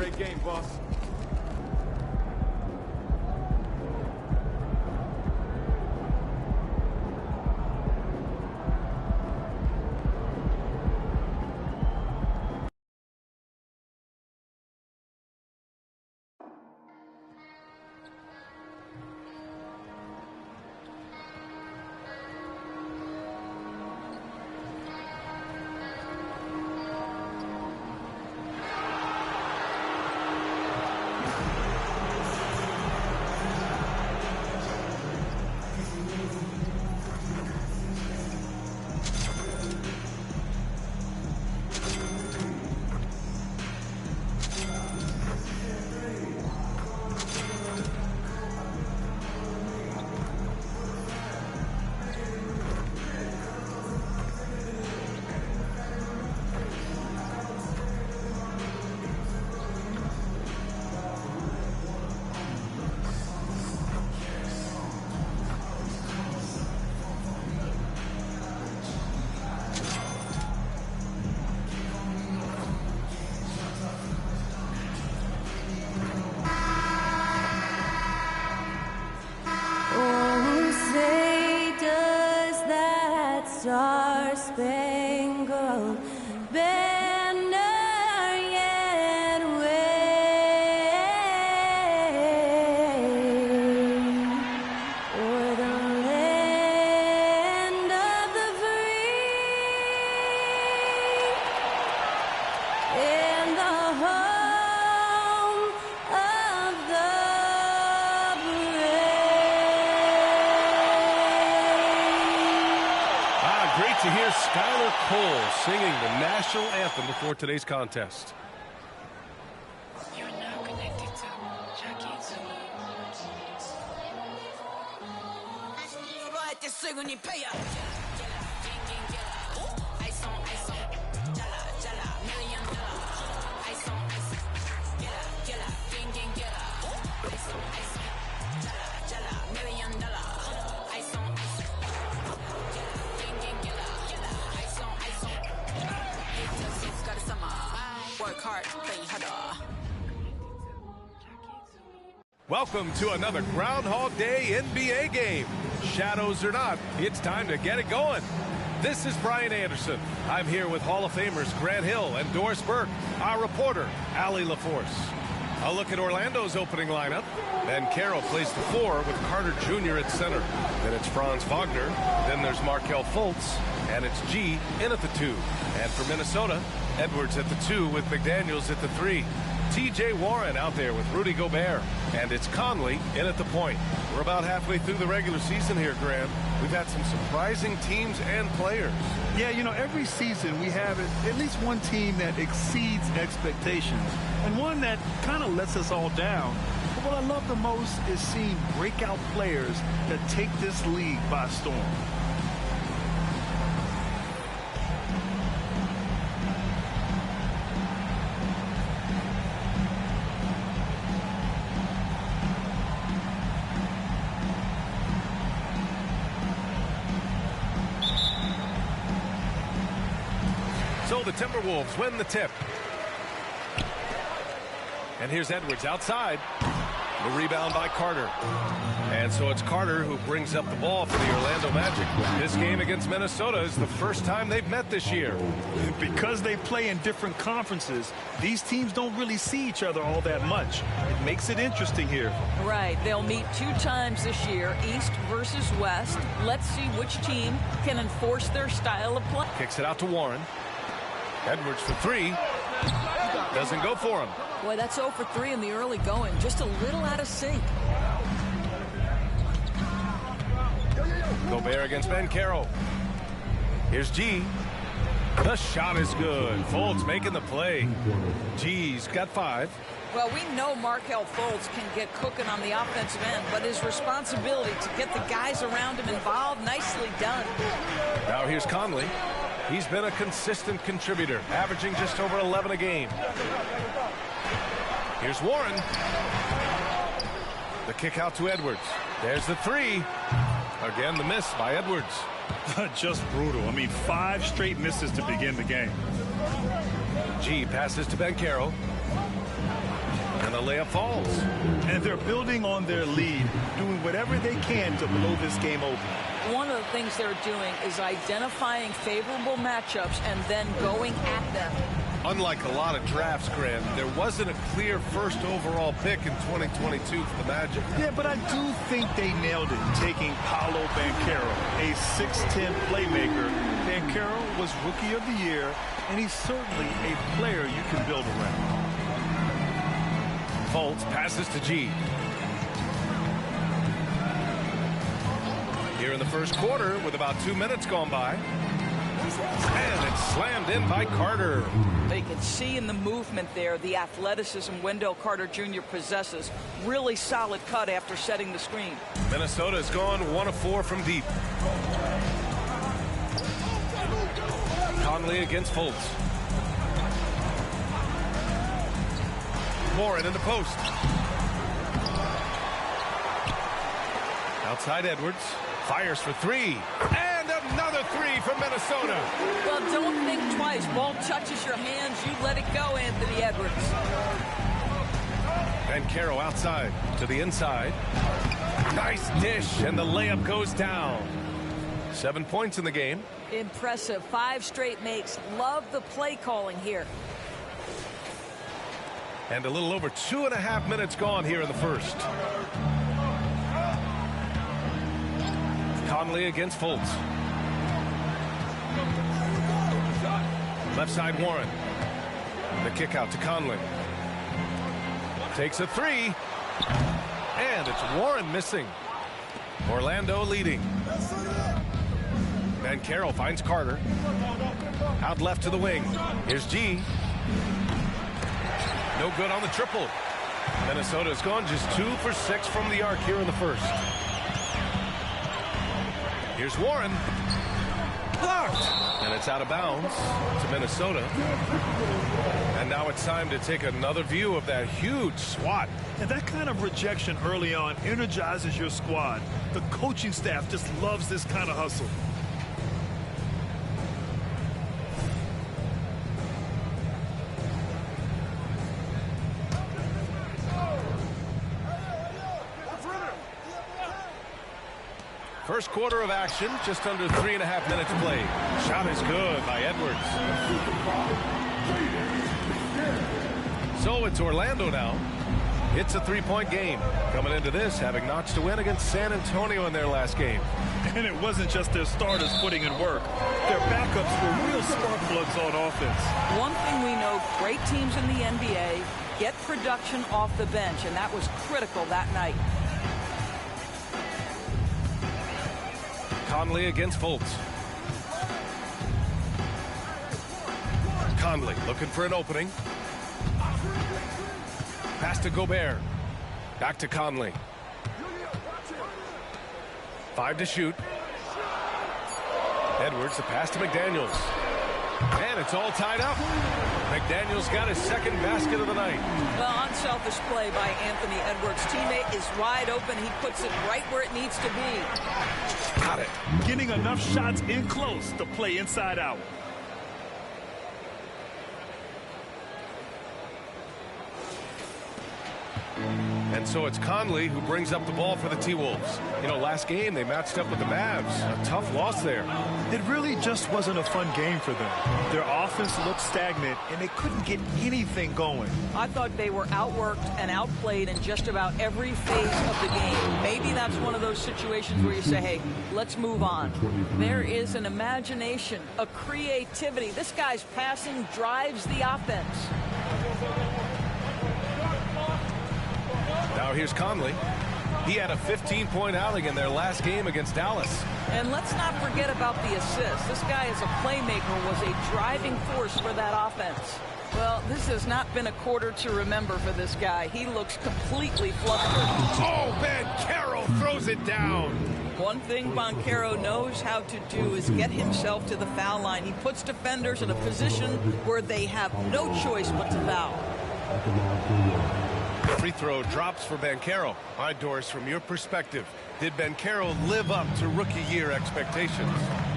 great game, boss. Star-Spangled Banner yet wave o'er the land of the free and the home of the Great to hear Skylar Cole singing the national anthem before today's contest. You're now connected to Jackie Zulu. Welcome to another Groundhog Day NBA game. Shadows or not, it's time to get it going. This is Brian Anderson. I'm here with Hall of Famers Grant Hill and Doris Burke, our reporter, Allie LaForce. A look at Orlando's opening lineup. Banchero plays the 4 with Carter Jr. at center. Then it's Franz Wagner. Then there's Markelle Fultz. And it's G in at the 2. And for Minnesota, Edwards at the 2 with McDaniels at the 3. T.J. Warren out there with Rudy Gobert. And it's Conley in at the point. We're about halfway through the regular season here, Graham. We've had some surprising teams and players. Yeah, you know, every season we have at least one team that exceeds expectations and one that kind of lets us all down. But what I love the most is seeing breakout players that take this league by storm. So the Timberwolves win the tip. And here's Edwards outside. The rebound by Carter. And so it's Carter who brings up the ball for the Orlando Magic. This game against Minnesota is the first time they've met this year. Because they play in different conferences, these teams don't really see each other all that much. It makes it interesting here. Right. They'll meet 2 times this year, East versus West. Let's see which team can enforce their style of play. Kicks it out to Warren. Edwards for 3. Doesn't go for him. Boy, that's 0 for 3 in the early going. Just a little out of sync. Gobert against Banchero. Here's G. The shot is good. Fultz making the play. G's got 5. Well, we know Markelle Fultz can get cooking on the offensive end, but his responsibility to get the guys around him involved, nicely done. Now here's Conley. He's been a consistent contributor, averaging just over 11 a game. Here's Warren. The kick out to Edwards. There's the 3. Again, the miss by Edwards. Just brutal. I mean, 5 straight misses to begin the game. G passes to Banchero. layup falls. And they're building on their lead, doing whatever they can to blow this game open. One of the things they're doing is identifying favorable matchups and then going at them. Unlike a lot of drafts, Grant, there wasn't a clear first overall pick in 2022 for the Magic. Yeah, but I do think they nailed it, taking Paolo Banchero, a 6'10 playmaker. Banchero was Rookie of the Year, and he's certainly a player you can build around. Fultz passes to G. Here in the first quarter with about 2 minutes gone by. And it's slammed in by Carter. They can see in the movement there the athleticism Wendell Carter Jr. possesses. Really solid cut after setting the screen. Minnesota has gone 1 of 4 from deep. Conley against Fultz. Warren in the post. Outside Edwards. Fires for 3. And another 3 from Minnesota. Well, don't think twice. Ball touches your hands. You let it go, Anthony Edwards. Banchero outside to the inside. Nice dish, and the layup goes down. 7 points in the game. Impressive. 5 straight makes. Love the play calling here. And a little over 2.5 minutes gone here in the first. Conley against Fultz. Left side Warren. The kick out to Conley. Takes a 3. And it's Warren missing. Orlando leading. Banchero finds Carter. Out left to the wing. Here's G. No good on the triple. Minnesota's gone just 2 for 6 from the arc here in the first. Here's Warren. Blocked. And it's out of bounds to Minnesota. And now it's time to take another view of that huge swat. And that kind of rejection early on energizes your squad. The coaching staff just loves this kind of hustle. First quarter of action, just under 3.5 minutes played. Shot is good by Edwards. So it's Orlando now. It's a 3-point game. Coming into this, having notched a win against San Antonio in their last game. And it wasn't just their starters putting in work. Their backups were real spark plugs on offense. One thing we know, great teams in the NBA get production off the bench, and that was critical that night. Conley against Fultz. Conley looking for an opening. Pass to Gobert. Back to Conley. 5 to shoot. Edwards, the pass to McDaniels. And it's all tied up. McDaniels got his second basket of the night. Well, unselfish play by Anthony Edwards. Teammate is wide open. He puts it right where it needs to be. Got it. Getting enough shots in close to play inside out. And so it's Conley who brings up the ball for the T-Wolves. You know, last game they matched up with the Mavs. A tough loss there. It really just wasn't a fun game for them. Their offense looked stagnant, and they couldn't get anything going. I thought they were outworked and outplayed in just about every phase of the game. Maybe that's one of those situations where you say, hey, let's move on. There is an imagination, a creativity. This guy's passing drives the offense. Now here's Conley. He had a 15-point outing in their last game against Dallas. And let's not forget about the assist. This guy as a playmaker was a driving force for that offense. Well, this has not been a quarter to remember for this guy. He looks completely flustered. Oh, Banchero throws it down. One thing Banchero knows how to do is get himself to the foul line. He puts defenders in a position where they have no choice but to foul. Free throw drops for Banchero. All right, Doris, from your perspective, did Banchero live up to rookie year expectations?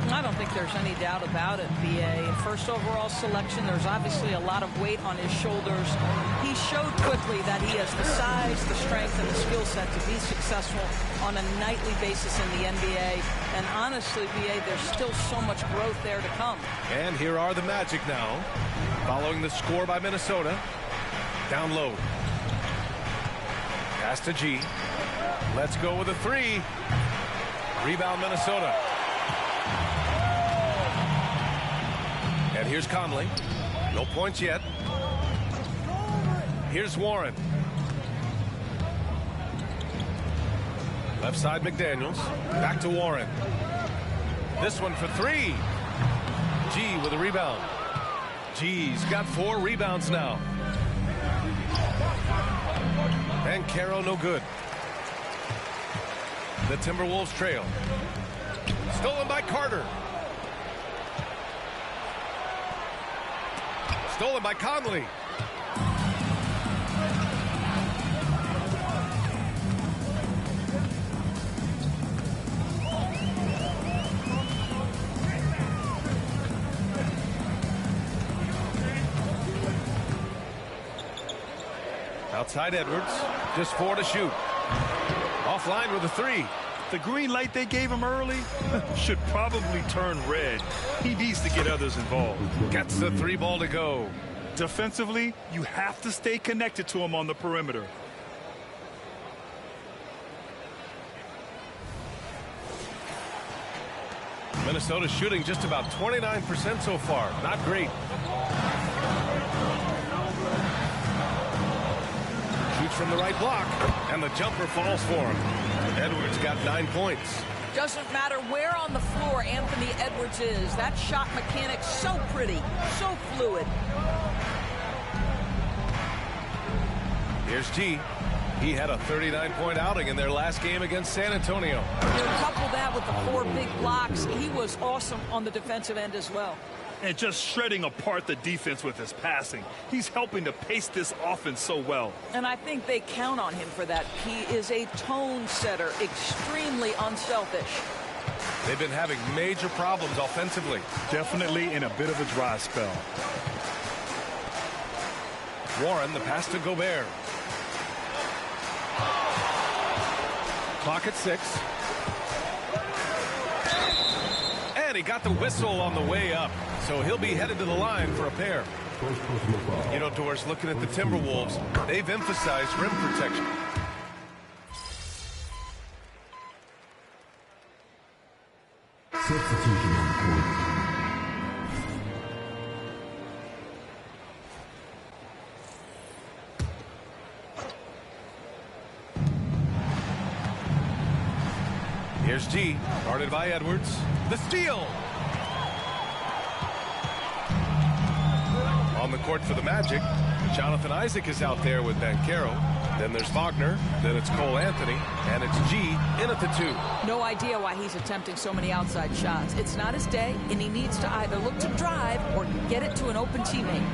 I don't think there's any doubt about it, B.A. First overall selection, there's obviously a lot of weight on his shoulders. He showed quickly that he has the size, the strength, and the skill set to be successful on a nightly basis in the NBA. And honestly, B.A., there's still so much growth there to come. And here are the Magic now, following the score by Minnesota. Down low. Pass to G. Let's go with a three. Rebound Minnesota. And here's Conley. No points yet. Here's Warren. Left side McDaniels. Back to Warren. This one for three. G with a rebound. G's got 4 rebounds now. And Caro no good. The Timberwolves trail. Stolen by Carter. Stolen by Conley. Outside Edwards. Just 4 to shoot. Offline with a three. The green light they gave him early should probably turn red. He needs to get others involved. Gets the 3 ball to go. Defensively, you have to stay connected to him on the perimeter. Minnesota shooting just about 29% so far. Not great. Shoots from the right block, and the jumper falls for him. Edwards got 9 points. Doesn't matter where on the floor Anthony Edwards is. That shot mechanic's so pretty, so fluid. Here's G. He had a 39-point outing in their last game against San Antonio. You couple that with the 4 big blocks. He was awesome on the defensive end as well. And just shredding apart the defense with his passing. He's helping to pace this offense so well. And I think they count on him for that. He is a tone setter, extremely unselfish. They've been having major problems offensively. Definitely in a bit of a dry spell. Warren, the pass to Gobert. Clock at 6. And he got the whistle on the way up. So he'll be headed to the line for a pair. You know, Doris, looking at the Timberwolves, they've emphasized rim protection. Substitution on the court. Here's G, guarded by Edwards. The steal. On the court for the Magic, Jonathan Isaac is out there with Banchero. Then there's Wagner. Then it's Cole Anthony. And it's G in at the 2. No idea why he's attempting so many outside shots. It's not his day, and he needs to either look to drive or get it to an open teammate.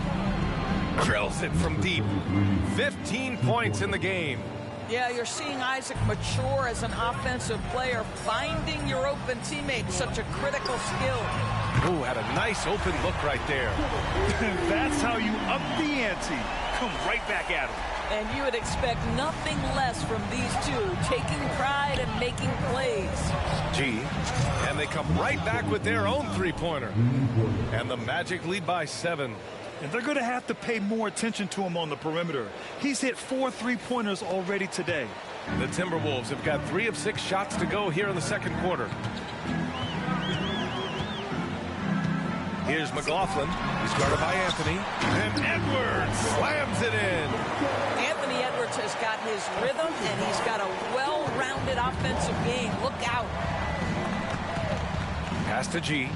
Drills it from deep. 15 points in the game. Yeah, you're seeing Isaac mature as an offensive player. Finding your open teammate, such a critical skill. Ooh, had a nice open look right there. That's how you up the ante. Come right back at him. And you would expect nothing less from these two, taking pride and making plays. G, and they come right back with their own 3-pointer. And the Magic lead by 7. And they're going to have to pay more attention to him on the perimeter. He's hit 4 3-pointers already today. The Timberwolves have got 3 of 6 shots to go here in the second quarter. Here's McLaughlin. He's guarded by Anthony. And Edwards slams it in. Anthony Edwards has got his rhythm, and he's got a well-rounded offensive game. Look out. Pass to G.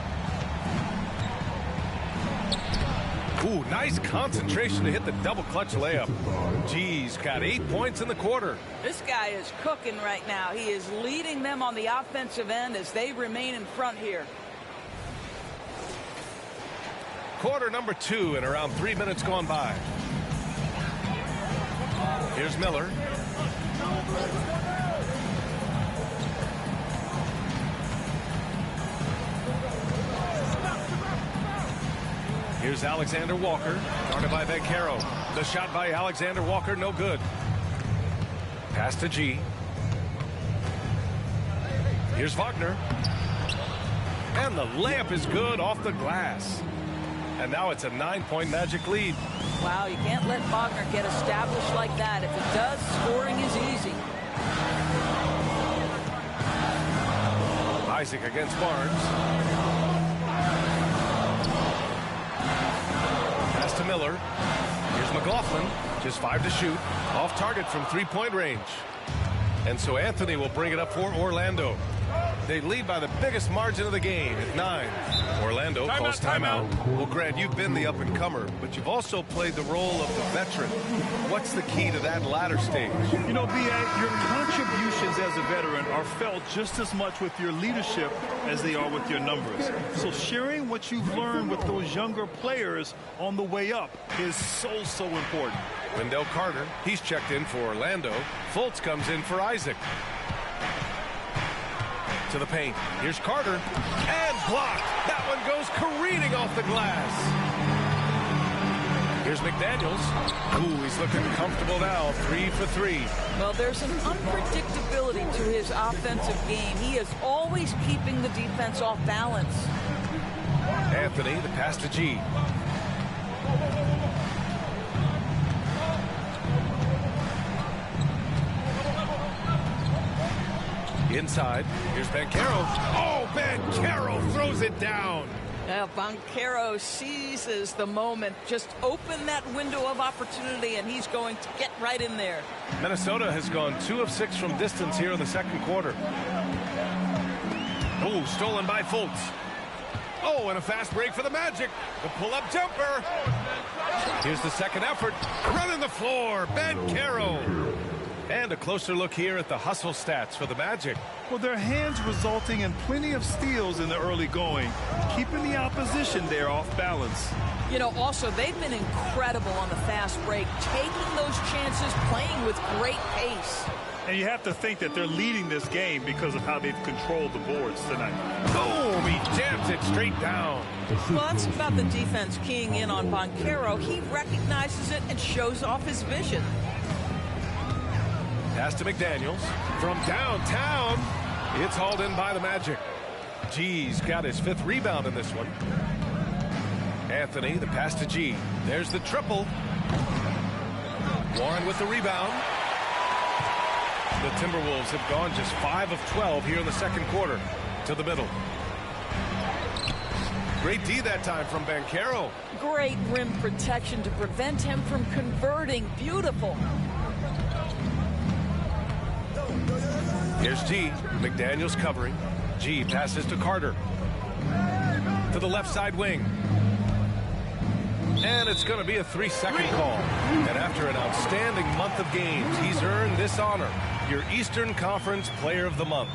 Ooh, nice concentration to hit the double clutch layup. G's got 8 points in the quarter. This guy is cooking right now. He is leading them on the offensive end as they remain in front here. Quarter number 2 and around 3 minutes gone by. Here's Miller. Here's Alexander Walker, guarded by Banchero. The shot by Alexander Walker, no good. Pass to G. Here's Wagner. And the layup is good off the glass. And now it's a 9-point Magic lead. Wow, you can't let Wagner get established like that. If it does, scoring is easy. Isaac against Barnes. Pass to Miller. Here's McLaughlin. Just 5 to shoot. Off target from 3-point range. And so Anthony will bring it up for Orlando. They lead by the biggest margin of the game at 9. Orlando calls timeout. Well, Grant, you've been the up-and-comer, but you've also played the role of the veteran. What's the key to that latter stage? You know, B.A., your contributions as a veteran are felt just as much with your leadership as they are with your numbers. So sharing what you've learned with those younger players on the way up is so important. Wendell Carter, he's checked in for Orlando. Fultz comes in for Isaac. To the paint. Here's Carter. And blocked. That one goes careening off the glass. Here's McDaniels. Ooh, he's looking comfortable now. 3 for 3. Well, there's an unpredictability to his offensive game. He is always keeping the defense off balance. Anthony, the pass to G. Inside, here's Banchero. Oh, Banchero throws it down. Banchero seizes the moment. Just open that window of opportunity, and he's going to get right in there. Minnesota has gone 2 of 6 from distance here in the second quarter. Oh, stolen by Fultz. Oh, and a fast break for the Magic. The pull-up jumper. Here's the second effort. Running the floor, Banchero. And a closer look here at the hustle stats for the Magic. Well, their hands resulting in plenty of steals in the early going, keeping the opposition there off balance. You know, also, they've been incredible on the fast break, taking those chances, playing with great pace. And you have to think that they're leading this game because of how they've controlled the boards tonight. Boom! He jams it straight down. Well, that's about the defense keying in on Banchero. He recognizes it and shows off his vision. Pass to McDaniels. From downtown, it's hauled in by the Magic. G's got his 5th rebound in this one. Anthony, the pass to G. There's the triple. Warren with the rebound. The Timberwolves have gone just 5 of 12 here in the second quarter. To the middle. Great D that time from Banchero. Great rim protection to prevent him from converting. Beautiful. Here's G. McDaniels covering. G passes to Carter. To the left side wing. And it's going to be a 3-second call. And after an outstanding month of games, he's earned this honor. Your Eastern Conference Player of the Month.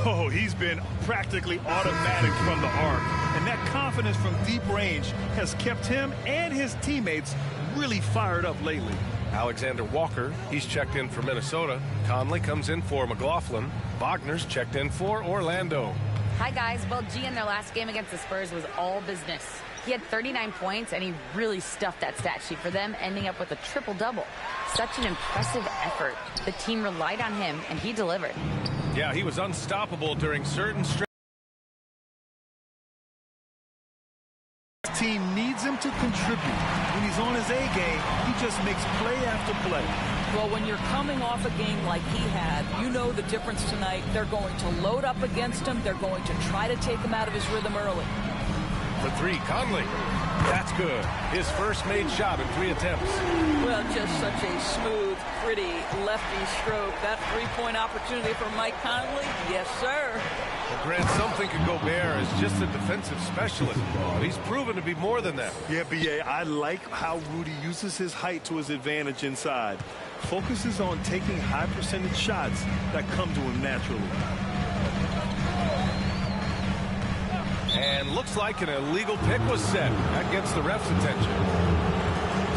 Oh, he's been practically automatic from the arc. And that confidence from deep range has kept him and his teammates really fired up lately. Alexander Walker, he's checked in for Minnesota. Conley comes in for McLaughlin. Wagner's checked in for Orlando. Hi, guys. Well, G in their last game against the Spurs was all business. He had 39 points, and he really stuffed that stat sheet for them, ending up with a triple-double. Such an impressive effort. The team relied on him, and he delivered. Yeah, he was unstoppable during certain stretches. Team needs him to contribute. When he's on his A game, he just makes play after play. Well, when you're coming off a game like he had, you know the difference tonight. They're going to load up against him. They're going to try to take him out of his rhythm early. The 3, Conley. That's good. His first made shot in 3 attempts. Well, just such a smooth, pretty lefty stroke. That 3-point opportunity for Mike Conley? Yes, sir. Well, Grant, some think Gobert is just a defensive specialist, but he's proven to be more than that. Yeah, B.A., I like how Rudy uses his height to his advantage inside. Focuses on taking high percentage shots that come to him naturally. And looks like an illegal pick was set. That gets the ref's attention.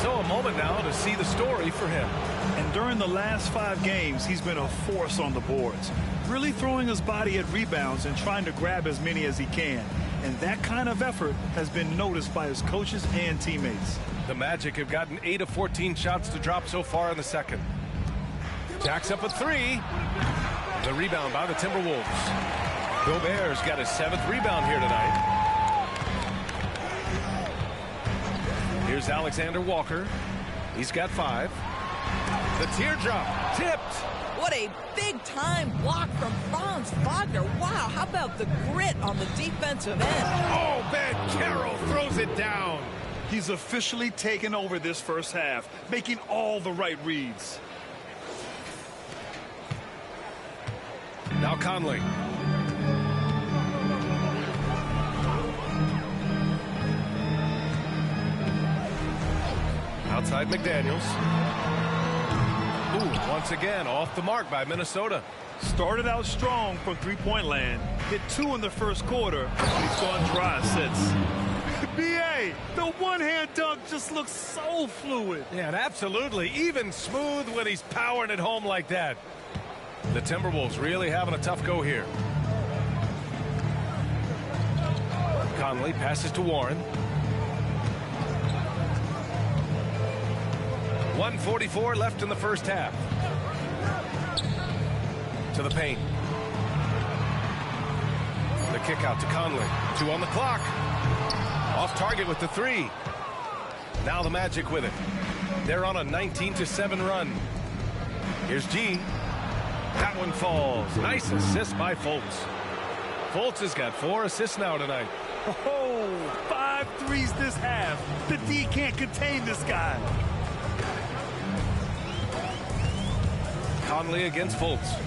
So a moment now to see the story for him. And during the last 5 games, he's been a force on the boards. Really throwing his body at rebounds and trying to grab as many as he can. and that kind of effort has been noticed by his coaches and teammates. The Magic have gotten 8 of 14 shots to drop so far in the second. Jacks up a three. The rebound by the Timberwolves. Gobert's got his 7th rebound here tonight. Here's Alexander Walker. He's got 5. The teardrop tipped. What a big-time block from Franz Wagner. Wow, how about the grit on the defensive end? Oh, Banchero throws it down. He's officially taken over this first half, making all the right reads. Now Conley. Outside McDaniels. Ooh, once again, off the mark by Minnesota. Started out strong from three-point land. Hit 2 in the first quarter. He's gone dry since. B.A., the one-hand dunk just looks so fluid. Yeah, and absolutely even smooth when he's powering it home like that. The Timberwolves really having a tough go here. Conley passes to Warren. 1:44 left in the first half. To the paint. The kick out to Conley. 2 on the clock. Off target with the 3. Now the Magic with it. They're on a 19-7 run. Here's G. That one falls. Nice assist by Fultz. Fultz has got 4 assists now tonight. Oh, 5 threes this half. The D can't contain this guy. Conley against Fultz.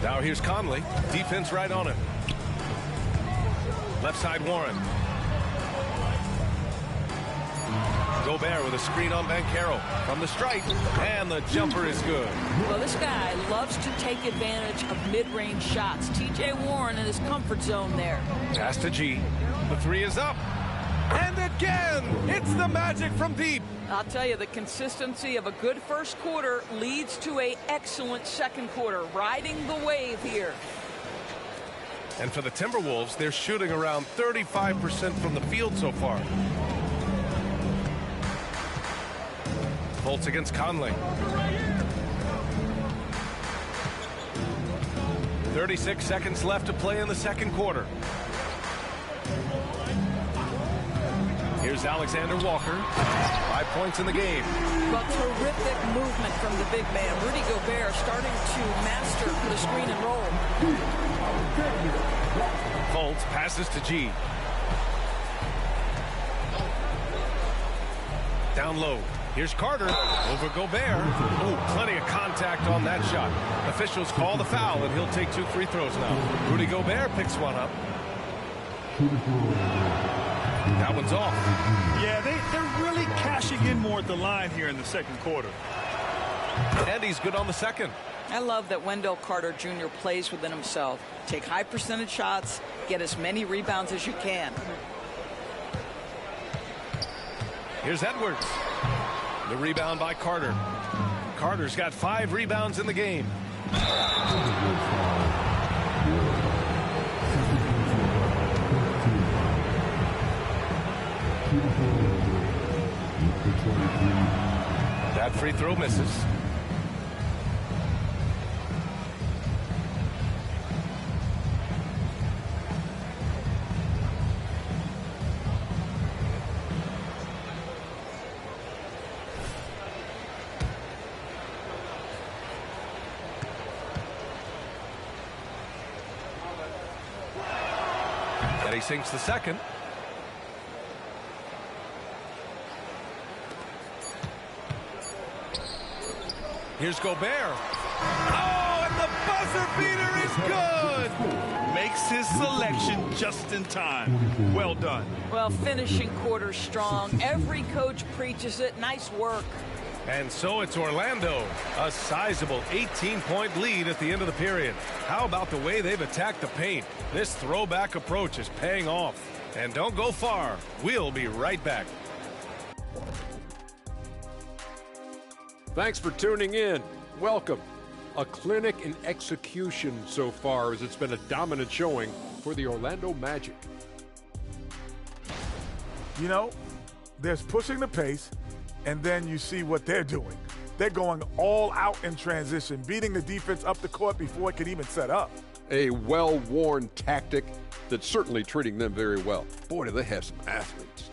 Now here's Conley. Defense right on him. Left side Warren. Gobert with a screen on Banchero from the stripe, and the jumper is good. Well, this guy loves to take advantage of mid-range shots. T.J. Warren in his comfort zone there. Pass to G. The 3 is up. And again, it's the Magic from deep. I'll tell you, the consistency of a good first quarter leads to an excellent second quarter. Riding the wave here. And for the Timberwolves, they're shooting around 35% from the field so far. Fultz against Conley. 36 seconds left to play in the second quarter. Here's Alexander Walker. 5 points in the game. Well, terrific movement from the big man. Rudy Gobert starting to master the screen and roll. Fultz passes to G. Down low. Here's Carter over Gobert. Oh, plenty of contact on that shot. Officials call the foul, and he'll take 2 free throws now. Rudy Gobert picks one up. That one's off. Yeah, they're really cashing in more at the line here in the second quarter. And he's good on the second. I love that Wendell Carter Jr. plays within himself. Take high percentage shots, get as many rebounds as you can. Here's Edwards. The rebound by Carter. Carter's got 5 rebounds in the game. That free throw misses. And he sinks the second. Here's Gobert. Oh, and the buzzer beater is good. Makes his selection just in time. Well done. Well, finishing quarter strong. Every coach preaches it. Nice work. And so it's Orlando. A sizable 18-point lead at the end of the period. How about the way they've attacked the paint? This throwback approach is paying off. And don't go far. We'll be right back. Thanks for tuning in. Welcome. A clinic in execution so far, as it's been a dominant showing for the Orlando Magic. You know, there's pushing the pace, and then you see what they're doing. They're going all out in transition, beating the defense up the court before it can even set up. A well-worn tactic that's certainly treating them very well. Boy, do they have some athletes.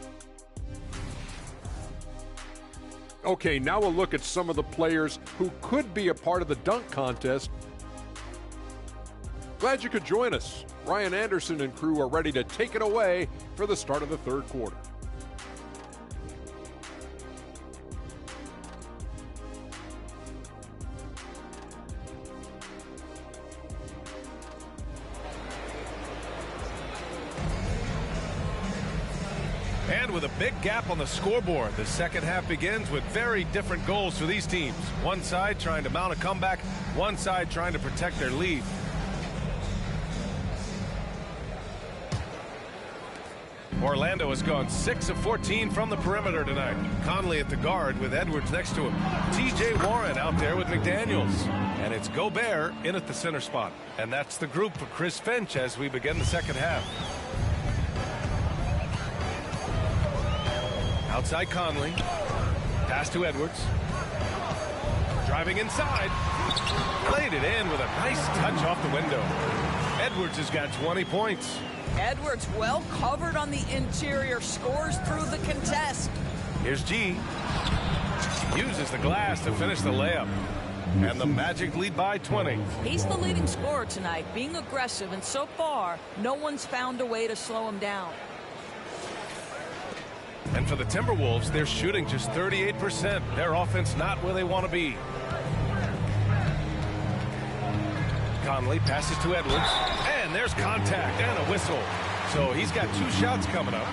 Okay, now we'll look at some of the players who could be a part of the dunk contest. Glad you could join us. Ryan Anderson and crew are ready to take it away for the start of the third quarter. And with a big gap on the scoreboard, the second half begins with very different goals for these teams. One side trying to mount a comeback, one side trying to protect their lead. Orlando has gone 6 of 14 from the perimeter tonight. Conley at the guard with Edwards next to him. T.J. Warren out there with McDaniels. And it's Gobert in at the center spot. And that's the group for Chris Finch as we begin the second half. Outside Conley. Pass to Edwards. Driving inside. Played it in with a nice touch off the window. Edwards has got 20 points. Edwards well covered on the interior, scores through the contest. Here's G. Uses the glass to finish the layup. And the Magic lead by 20. He's the leading scorer tonight, being aggressive, and so far, no one's found a way to slow him down. And for the Timberwolves, they're shooting just 38%. Their offense not where they want to be. Conley passes to Edwards. And there's contact and a whistle. So he's got 2 shots coming up.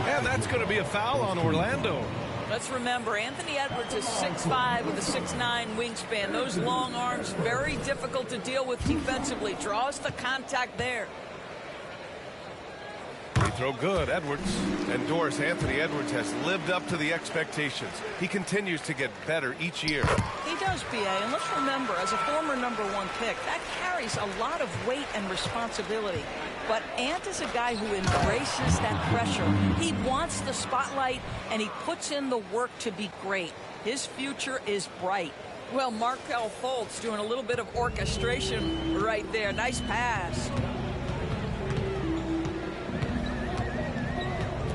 And that's going to be a foul on Orlando. Let's remember, Anthony Edwards is 6'5" with a 6'9" wingspan. Those long arms, very difficult to deal with defensively. Draws the contact there. Free throw good, Edwards. And Doris, Anthony Edwards has lived up to the expectations. He continues to get better each year. He does, B.A., and let's remember, as a former #1 pick, that carries a lot of weight and responsibility. But Ant is a guy who embraces that pressure. He wants the spotlight, and he puts in the work to be great. His future is bright. Well, Markelle Fultz doing a little bit of orchestration right there. Nice pass.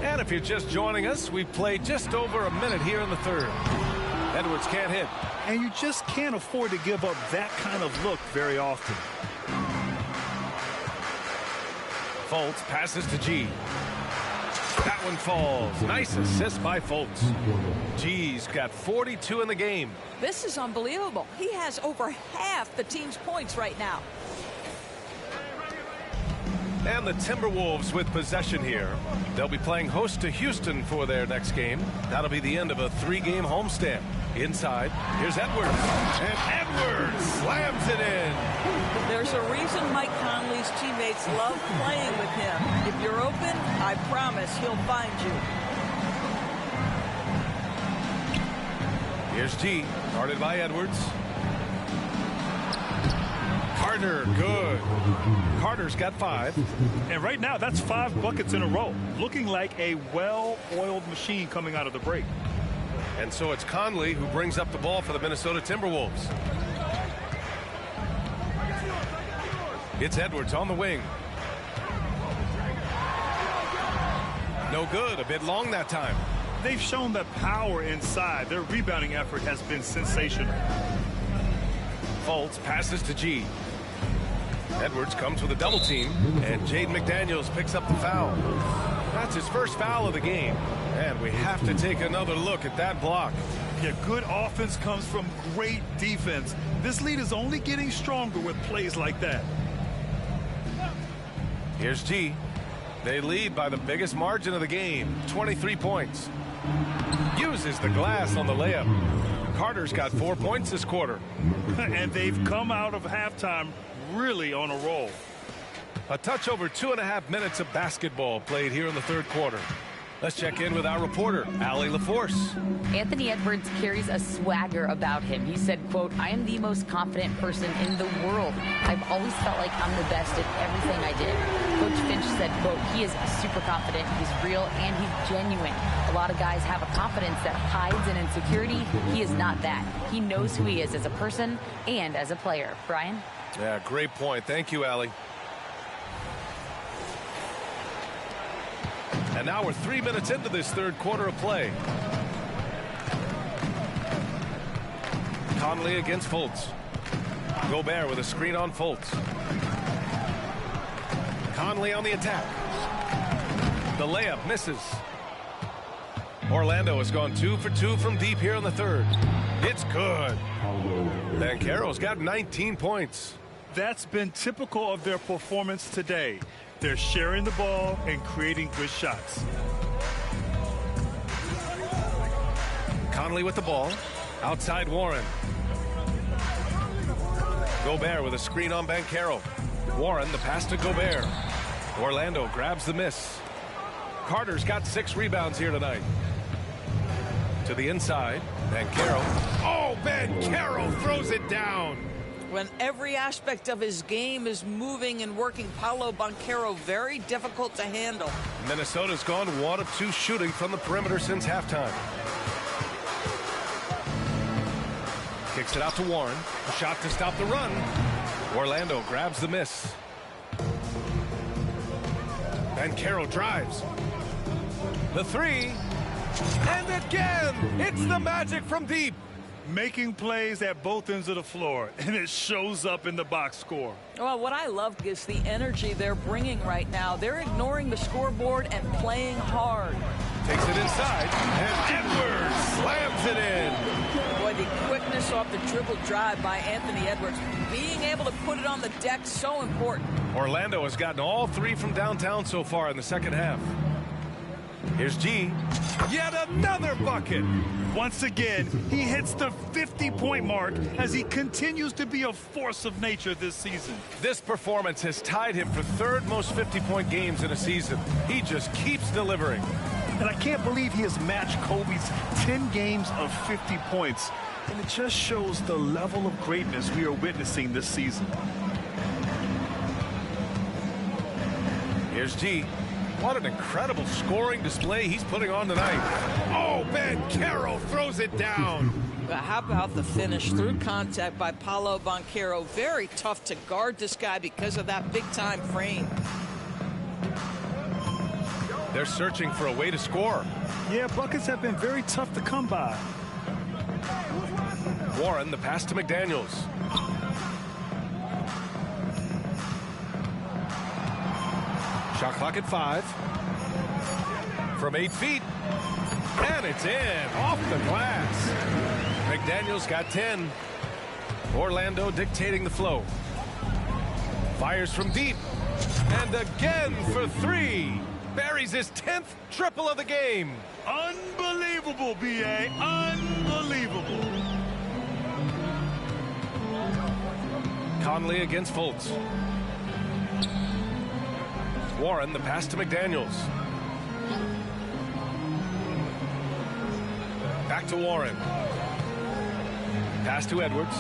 And if you're just joining us, we've played just over a minute here in the third. Edwards can't hit. And you just can't afford to give up that kind of look very often. Fultz passes to G. That one falls. Nice assist by Fultz. G's got 42 in the game. This is unbelievable. He has over half the team's points right now. And the Timberwolves with possession here. They'll be playing host to Houston for their next game. That'll be the end of a 3-game homestand. Inside, here's Edwards. And Edwards slams it in. There's a reason Mike Conley's teammates love playing with him. If you're open, I promise he'll find you. Here's G, guarded by Edwards. Carter, good. Carter's got 5. And right now, that's 5 buckets in a row. Looking like a well-oiled machine coming out of the break. And so it's Conley who brings up the ball for the Minnesota Timberwolves. It's Edwards on the wing. No good, a bit long that time. They've shown that power inside. Their rebounding effort has been sensational. Fultz passes to G. Edwards comes with a double team, and Jaden McDaniels picks up the foul. That's his first foul of the game, and we have to take another look at that block. Yeah, good offense comes from great defense. This lead is only getting stronger with plays like that. Here's G. They lead by the biggest margin of the game, 23 points. Uses the glass on the layup. Carter's got 4 points this quarter. And they've come out of halftime really on a roll. A touch over 2.5 minutes of basketball played here in the third quarter. Let's check in with our reporter, Allie LaForce. Anthony Edwards carries a swagger about him. He said, quote, "I am the most confident person in the world. I've always felt like I'm the best at everything I did." Coach Finch said, quote, "He is super confident, he's real, and he's genuine. A lot of guys have a confidence that hides an insecurity. He is not that. He knows who he is as a person and as a player." Brian? Yeah, great point. Thank you, Allie. And now we're 3 minutes into this third quarter of play. Conley against Fultz. Gobert with a screen on Fultz. Conley on the attack. The layup misses. Orlando has gone 2 for 2 from deep here in the third. It's good. Banchero's got 19 points. That's been typical of their performance today. They're sharing the ball and creating good shots. Conley with the ball. Outside Warren. Gobert with a screen on Banchero. Warren, the pass to Gobert. Orlando grabs the miss. Carter's got 6 rebounds here tonight. To the inside. Banchero. Oh, Banchero throws it down. When every aspect of his game is moving and working, Paolo Banchero very difficult to handle. Minnesota's gone 1 of 2 shooting from the perimeter since halftime. Kicks it out to Warren. A shot to stop the run. Orlando grabs the miss. Banchero drives. The 3. And again, it's the Magic from deep. Making plays at both ends of the floor, and it shows up in the box score. Well, what I love is the energy they're bringing right now. They're ignoring the scoreboard and playing hard. Takes it inside, and Edwards slams it in. Boy, the quickness off the dribble drive by Anthony Edwards. Being able to put it on the deck, so important. Orlando has gotten all 3 from downtown so far in the second half. Here's G. Yet another bucket. Once again, he hits the 50-point mark as he continues to be a force of nature this season. This performance has tied him for 3rd most 50-point games in a season. He just keeps delivering. And I can't believe he has matched Kobe's 10 games of 50 points. And it just shows the level of greatness we are witnessing this season. Here's G. What an incredible scoring display he's putting on tonight. Oh, Banchero throws it down. But how about the finish through contact by Paolo Banchero? Very tough to guard this guy because of that big-time frame. They're searching for a way to score. Yeah, buckets have been very tough to come by. Warren, the pass to McDaniels. Shot clock at 5. From 8 feet. And it's in. Off the glass. McDaniels got 10. Orlando dictating the flow. Fires from deep. And again for 3. Buries his 10th triple of the game. Unbelievable, B.A. Unbelievable. Conley against Fultz. Warren, the pass to McDaniels. Back to Warren. Pass to Edwards.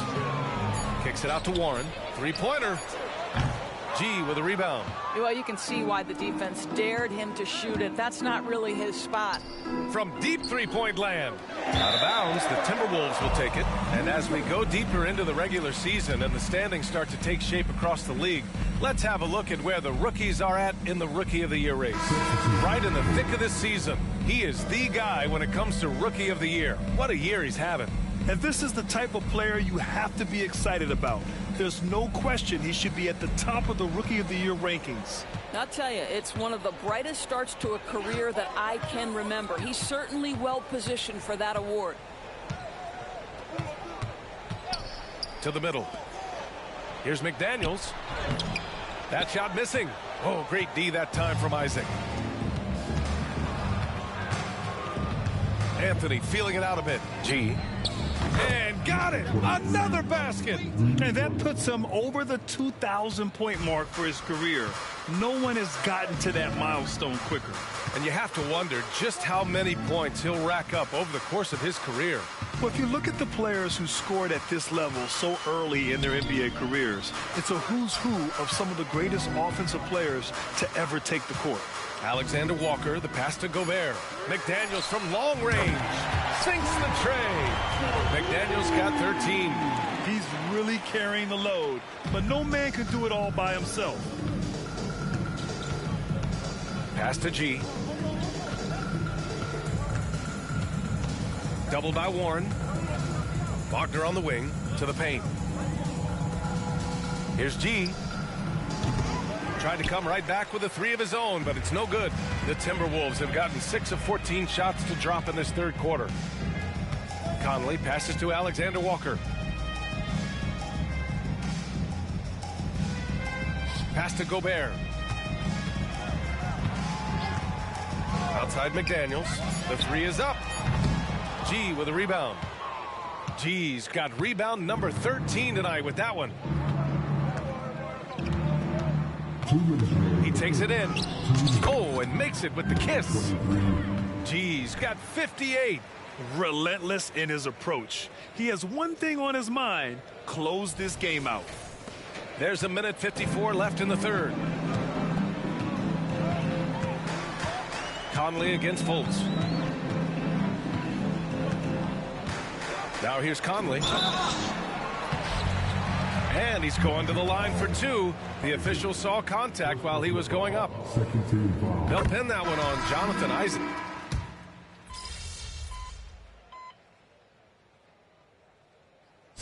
Kicks it out to Warren. 3-pointer. G with a rebound. Well, you can see why the defense dared him to shoot it. That's not really his spot. From deep 3-point land. Out of bounds, the Timberwolves will take it. And as we go deeper into the regular season and the standings start to take shape across the league, let's have a look at where the rookies are at in the Rookie of the Year race. Right in the thick of this season, he is the guy when it comes to Rookie of the Year. What a year he's having. And this is the type of player you have to be excited about. There's no question he should be at the top of the Rookie of the Year rankings. I'll tell you, it's one of the brightest starts to a career that I can remember. He's certainly well positioned for that award. To the middle. Here's McDaniels. That shot missing. Oh, great D that time from Isaac. Anthony feeling it out a bit. G. And got it. Another basket. And that puts him over the 2,000-point mark for his career. No one has gotten to that milestone quicker. And you have to wonder just how many points he'll rack up over the course of his career. Well, if you look at the players who scored at this level so early in their NBA careers, it's a who's who of some of the greatest offensive players to ever take the court. Alexander Walker, the pass to Gobert. McDaniels from long range. Sinks the tray. McDaniels got 13. He's really carrying the load, but no man can do it all by himself. Pass to G. Doubled by Warren. Wagner on the wing to the paint. Here's G. Tried to come right back with a three of his own, but it's no good. The Timberwolves have gotten 6 of 14 shots to drop in this third quarter. Conley passes to Alexander Walker. Pass to Gobert. Outside McDaniels. The three is up. G with a rebound. G's got rebound number 13 tonight with that one. He takes it in. Oh, and makes it with the kiss. G's got 58. Relentless in his approach. He has one thing on his mind: close this game out. There's a minute 54 left in the third. Conley against Fultz. Now here's Conley. And he's going to the line for two. The official saw contact while he was going up. They'll pin that one on Jonathan Isaac.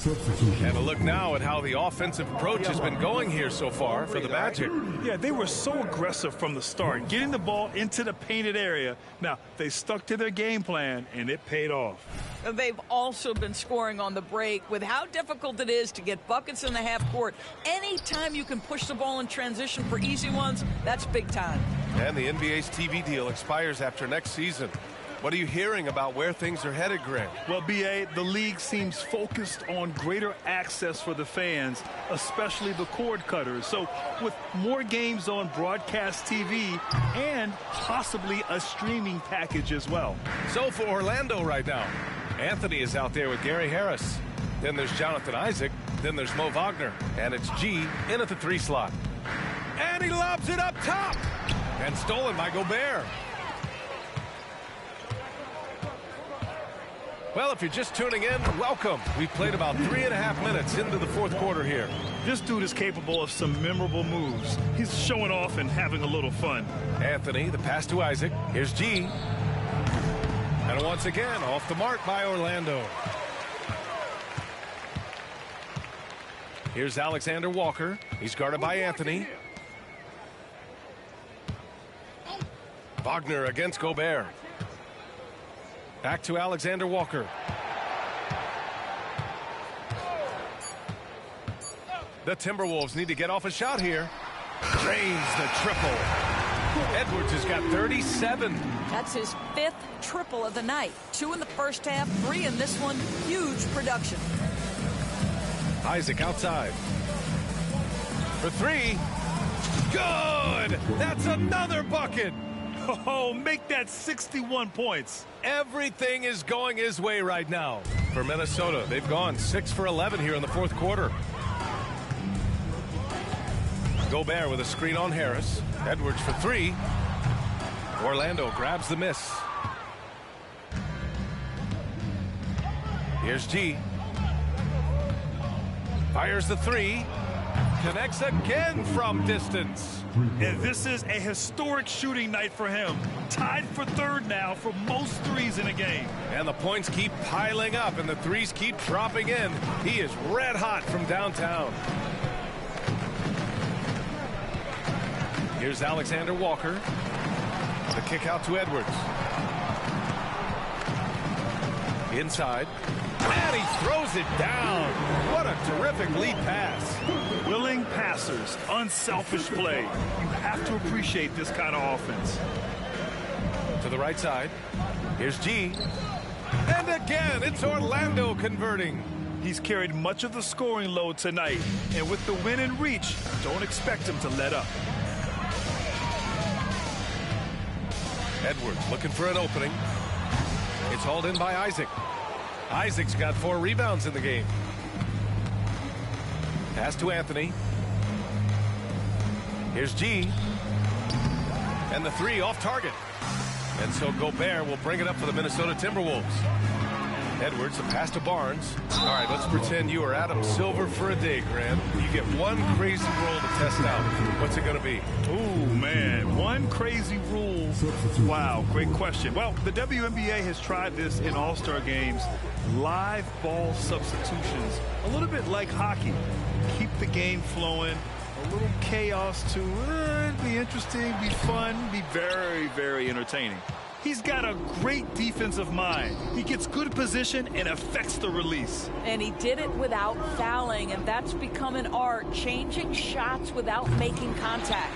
And a look now at how the offensive approach has been going here so far for the Magic. Yeah, they were so aggressive from the start, getting the ball into the painted area. Now, they stuck to their game plan, and it paid off. They've also been scoring on the break. With how difficult it is to get buckets in the half court, anytime you can push the ball in transition for easy ones, that's big time. And the NBA's TV deal expires after next season. What are you hearing about where things are headed, Grant? Well, B.A., the league seems focused on greater access for the fans, especially the cord cutters. So with more games on broadcast TV and possibly a streaming package as well. So for Orlando right now, Anthony is out there with Gary Harris. Then there's Jonathan Isaac. Then there's Mo Wagner. And it's G in at the three slot. And he lobs it up top. And stolen by Gobert. Well, if you're just tuning in, welcome. We've played about 3.5 minutes into the fourth quarter here. This dude is capable of some memorable moves. He's showing off and having a little fun. Anthony, the pass to Isaac. Here's G. And once again, off the mark by Orlando. Here's Alexander Walker. He's guarded by Anthony. Wagner against Gobert. Back to Alexander Walker. The Timberwolves need to get off a shot here. Drains the triple. Edwards has got 37. That's his 5th triple of the night. 2 in the first half, 3 in this one. Huge production. Isaac outside. For 3. Good! That's another bucket. Oh, make that 61 points. Everything is going his way right now. For Minnesota, they've gone 6 for 11 here in the fourth quarter. Gobert with a screen on Harris. Edwards for 3. Orlando grabs the miss. Here's G. Fires the 3. Connects again from distance. And this is a historic shooting night for him. Tied for 3rd now for most threes in a game. And the points keep piling up and the threes keep dropping in. He is red hot from downtown. Here's Alexander Walker. The kick out to Edwards. Inside. And he throws it down. What a terrific lead pass. Willing passers, unselfish play. You have to appreciate this kind of offense. To the right side. Here's G. And again, it's Orlando converting. He's carried much of the scoring load tonight, and with the win in reach, don't expect him to let up. Edwards looking for an opening. It's hauled in by Isaac. Isaac's got 4 rebounds in the game. Pass to Anthony. Here's G. And the 3 off target. And so Gobert will bring it up for the Minnesota Timberwolves. Edwards, a pass to Barnes. All right, let's pretend you are Adam Silver for a day, Grant. You get one crazy rule to test out. What's it going to be? Ooh, man, one crazy rule. Wow, great question. Well, the WNBA has tried this in All-Star games. Live ball substitutions, a little bit like hockey. Keep the game flowing. A little chaos to it. Be interesting, be fun, be very, very entertaining. He's got a great defensive mind. He gets good position and affects the release. And he did it without fouling, and that's become an art, changing shots without making contact.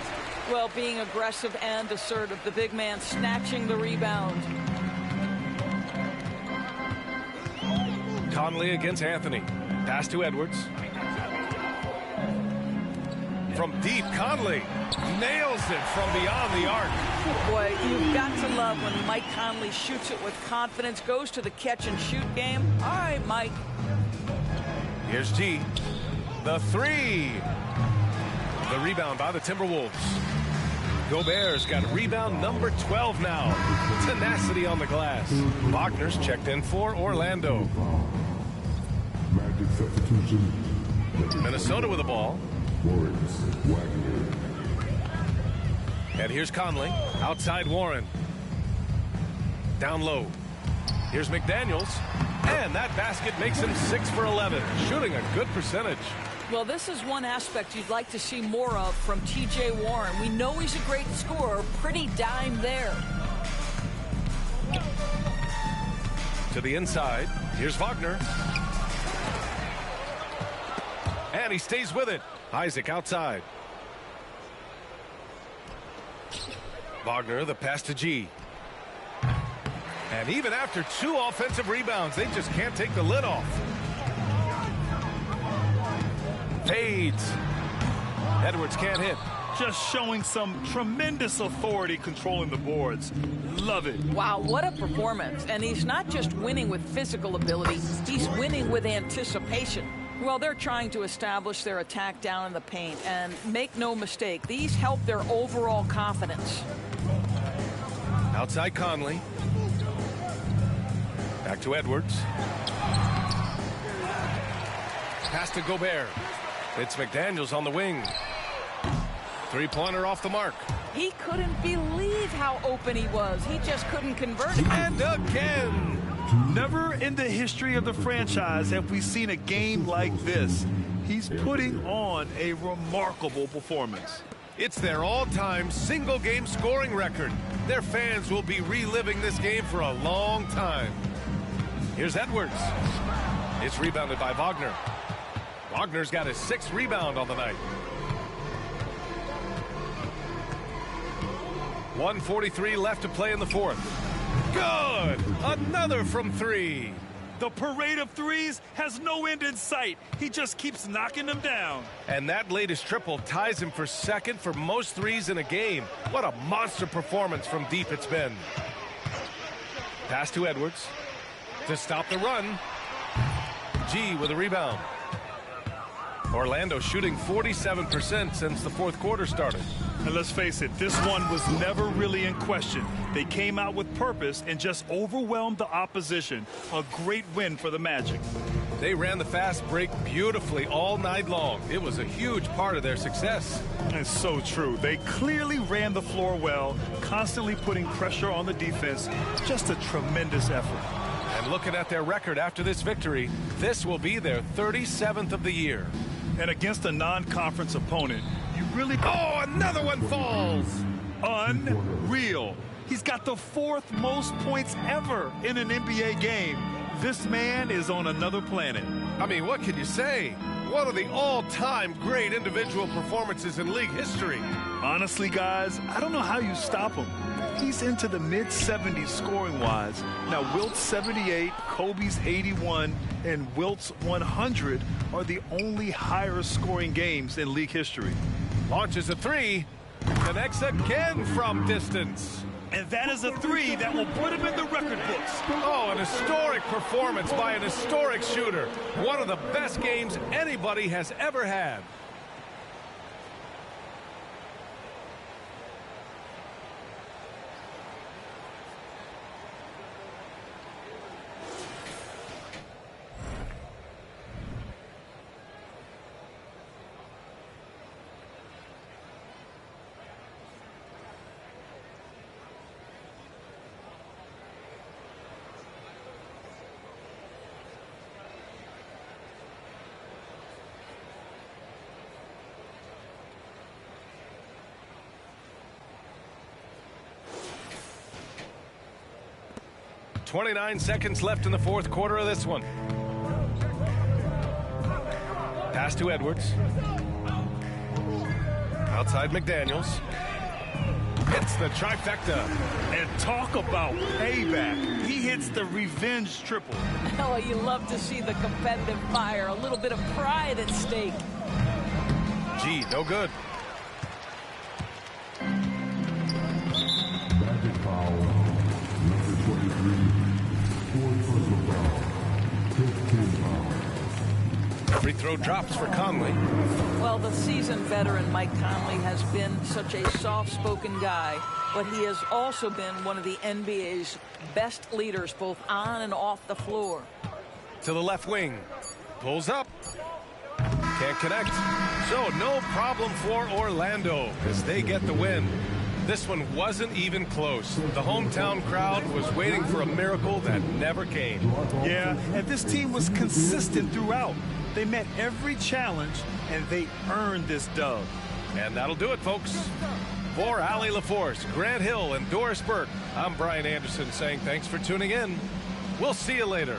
Well, being aggressive and assertive, the big man snatching the rebound. Conley against Anthony. Pass to Edwards. From deep, Conley nails it from beyond the arc. Boy, you've got to love when Mike Conley shoots it with confidence, goes to the catch-and-shoot game. All right, Mike. Here's G. The 3. The rebound by the Timberwolves. Gobert's got rebound number 12 now. Tenacity on the glass. Wagner's checked in for Orlando. Minnesota with the ball. And here's Conley. Outside Warren. Down low. Here's McDaniels. And that basket makes him 6 for 11. Shooting a good percentage. Well, this is one aspect you'd like to see more of from T.J. Warren. We know he's a great scorer. Pretty dime there. To the inside. Here's Wagner. And he stays with it. Isaac outside. Wagner, the pass to G. And even after 2 offensive rebounds, they just can't take the lid off. Fades. Edwards can't hit. Just showing some tremendous authority controlling the boards. Love it. Wow, what a performance. And he's not just winning with physical ability, he's winning with anticipation. Well, they're trying to establish their attack down in the paint, and make no mistake, these help their overall confidence. Outside Conley. Back to Edwards. Pass to Gobert. It's McDaniels on the wing. 3-pointer off the mark. He couldn't believe how open he was. He just couldn't convert it. And again. Never in the history of the franchise have we seen a game like this. He's putting on a remarkable performance. It's their all-time single-game scoring record. Their fans will be reliving this game for a long time. Here's Edwards. It's rebounded by Wagner. Wagner's got his 6th rebound on the night. 1:43 left to play in the 4th. Good! Another from 3. The parade of threes has no end in sight. He just keeps knocking them down. And that latest triple ties him for 2nd for most threes in a game. What a monster performance from deep it's been. Pass to Edwards to stop the run. G with a rebound. Orlando shooting 47% since the 4th quarter started. And let's face it, this one was never really in question. They came out with purpose and just overwhelmed the opposition. A great win for the Magic. They ran the fast break beautifully all night long. It was a huge part of their success. It's so true. They clearly ran the floor well, constantly putting pressure on the defense. Just a tremendous effort. And looking at their record after this victory, this will be their 37th of the year. And against a non-conference opponent, you really... Oh, another one falls! Unreal. He's got the 4th most points ever in an NBA game. This man is on another planet. I mean, what can you say? One of the all-time great individual performances in league history. Honestly, guys, I don't know how you stop him. He's into the mid-70s scoring-wise. Now, Wilt's 78, Kobe's 81, and Wilt's 100 are the only higher-scoring games in league history. Launches a three, connects again from distance. And that is a three that will put him in the record books. Oh, an historic performance by an historic shooter. One of the best games anybody has ever had. .29 seconds left in the fourth quarter of this one. Pass to Edwards. Outside McDaniels. Hits the trifecta. And talk about payback. He hits the revenge triple. Oh, you love to see the competitive fire. A little bit of pride at stake. Gee, no good. Magic foul, number 23, fourth personal foul, 15 foul. Free throw drops for Conley. Well, the seasoned veteran Mike Conley has been such a soft-spoken guy, but he has also been one of the NBA's best leaders, both on and off the floor. To the left wing. Pulls up. Can't connect. So no problem for Orlando as they get the win. This one wasn't even close. The hometown crowd was waiting for a miracle that never came. Yeah, and this team was consistent throughout. They met every challenge, and they earned this dub. And that'll do it, folks. For Allie LaForce, Grant Hill, and Doris Burke, I'm Brian Anderson saying thanks for tuning in. We'll see you later.